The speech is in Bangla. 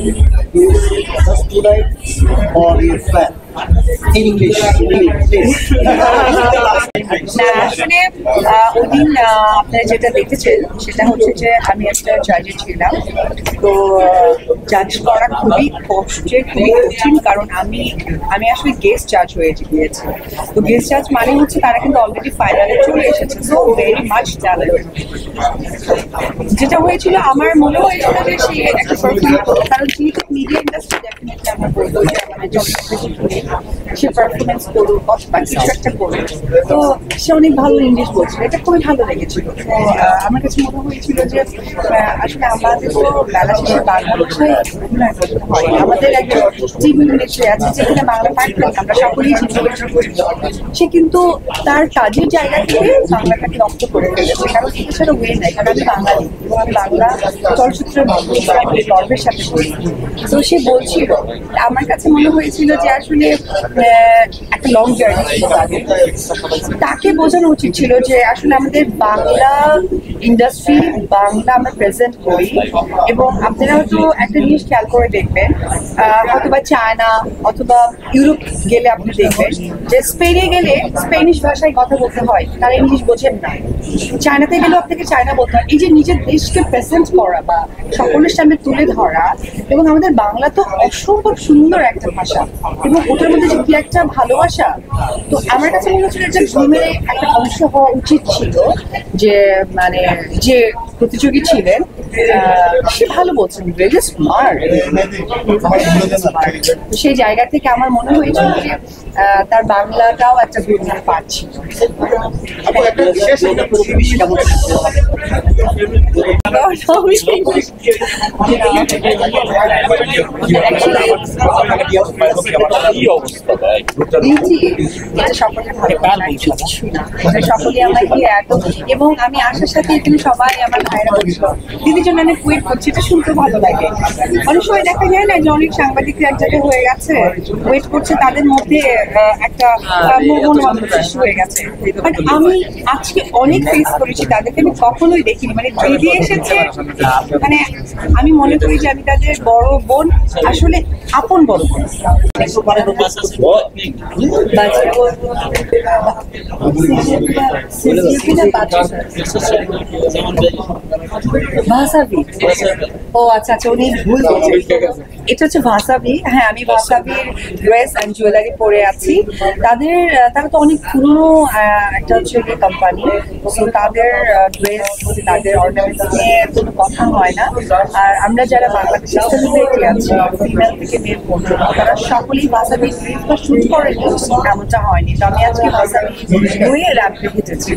just tonight or your plan? In English, please. না আসলে ওই দিন আপনারা যেটা দেখেছেন সেটা হচ্ছে যে আমি একটা জাজে ছিলাম। তো জাজ করা খুবই কষ্টের, খুবই কঠিন, কারণ আমি আসলে গেস্ট জাজ হয়ে গিয়েছি। তো গেস্ট জাজ মানে হচ্ছে তারা কিন্তু অলরেডি ফাইনালে চলে এসেছে, সো ভেরি মাচ ট্যালেন্ট। যেটা হয়েছিল আমার মনে হয়েছিল যে সে একটা পারফর্ম করতো, কারণ যেহেতু মিডিয়া ইন্ডাস্ট্রি ডেফিনেটলি আমরা বলবো যে মানে সে পারফরমেন্স করুক বা কিছু একটা করুক। তো সে অনেক ভালো ইংলিশ বলছিল, এটা খুবই ভালো লেগেছিল। তো আমার কাছে মনে হয়েছিল যে আসলে আমাদের তো বেলা শেষে বাংলা ভাষায় অভিনয় করতে হয়। আমাদের একটা টিভি ইন্ডাস্ট্রি আছে যেখানে বাংলা পাঠ আমরা সকলেই সে কিন্তু তার কাজের জায়গা থেকে বাংলাটাকে রপ্ত করে ফেলেছে, কারণ এছাড়া ওয়ে নাই। কারণ আমি বাঙালি এবং আমি বাংলা চলচ্চিত্রের মাধ্যমে গর্বের সাথে করি। তো সে বলছিল, আমার কাছে মনে হয়েছিল যে আসলে একটা লং জার্নি ছিল তাদের। তাকে বোঝানো উচিত ছিল যে আসলে আমাদের বাংলা ইন্ডাস্ট্রি, বাংলা আমরা প্রেজেন্ট করি। এবং আপনারা হয়তো একটা জিনিস খেয়াল করে দেখবেন, হয়তোবা চায়না অথবা ইউরোপ গেলে আপনি দেখবেন যে স্পেনে গেলে স্পেনিশ ভাষায় কথা বলতে হয়, তারা ইংলিশ বোঝেন না। চায়নাতে গেলেও আপনাকে চায়না বলতে হয়। এই যে নিজের দেশকে প্রেজেন্ট করা বা সকলের সামনে তুলে ধরা, এবং আমাদের বাংলা তো অসম্ভব সুন্দর একটা ভাষা, এবং ওটার মধ্যে যে কি একটা ভালোবাসা। তো আমার কাছে মনে হচ্ছিল যে ঘুমের একটা অংশ হওয়া উচিত ছিল। যে মানে যে প্রতিযোগী ছিলেন সে ভালো বলছেন, ভেরি স্মার্ট। সেই জায়গা থেকে আমার মনে হয়েছিল যে তার বাংলাটাও একটা গুরুত্ব পাচ্ছিল। সকলে আমাকে এত, এবং আমি আসার সাথে এখানে সবাই আমার ভাইরা বলছিল দিদির জন্য অনেক ওয়েট করছি, এটা শুনতে ভালো লাগে। অনেক সময় দেখা যায় না যে অনেক সাংবাদিকরা এক জায়গায় হয়ে গেছে, ওয়েট করছে, তাদের মধ্যে একটা মনোভাব সৃষ্টি হয়ে গেছে। বাট আমি আজকে অনেক ফেস করেছি, তাদেরকে আমি কখনোই দেখিনি। মানে দিদি এসেছে, মানে আমি মনে করি যে আমি তাদের বড় বোন, আসলে আপন বড় বোন। ভাসাবি, ও আচ্ছা আচ্ছা, উনি ভুল বলছেন। এটা হচ্ছে ভাসাবি। হ্যাঁ, আমি ভাসাবির ড্রেস অ্যান্ড জুয়েলারি পরে আছি। তারা তো অনেক পুরনো একটা হচ্ছে কোম্পানি, তো তাদের ড্রেস, তাদের অর্নামেন্টস নিয়ে কোনো কথা হয় না। আর আমরা যারা বাংলাদেশের সেলিব্রিটি আছি, ফিমেল থেকে মেয়ে পর্যন্ত, তারা সকলেই ভাসাবি ড্রেস বা শুট করেনি, এমনটা হয়নি। তো আমি আজকে ভাসাবি হয়ে র্যাপ রেখেছি।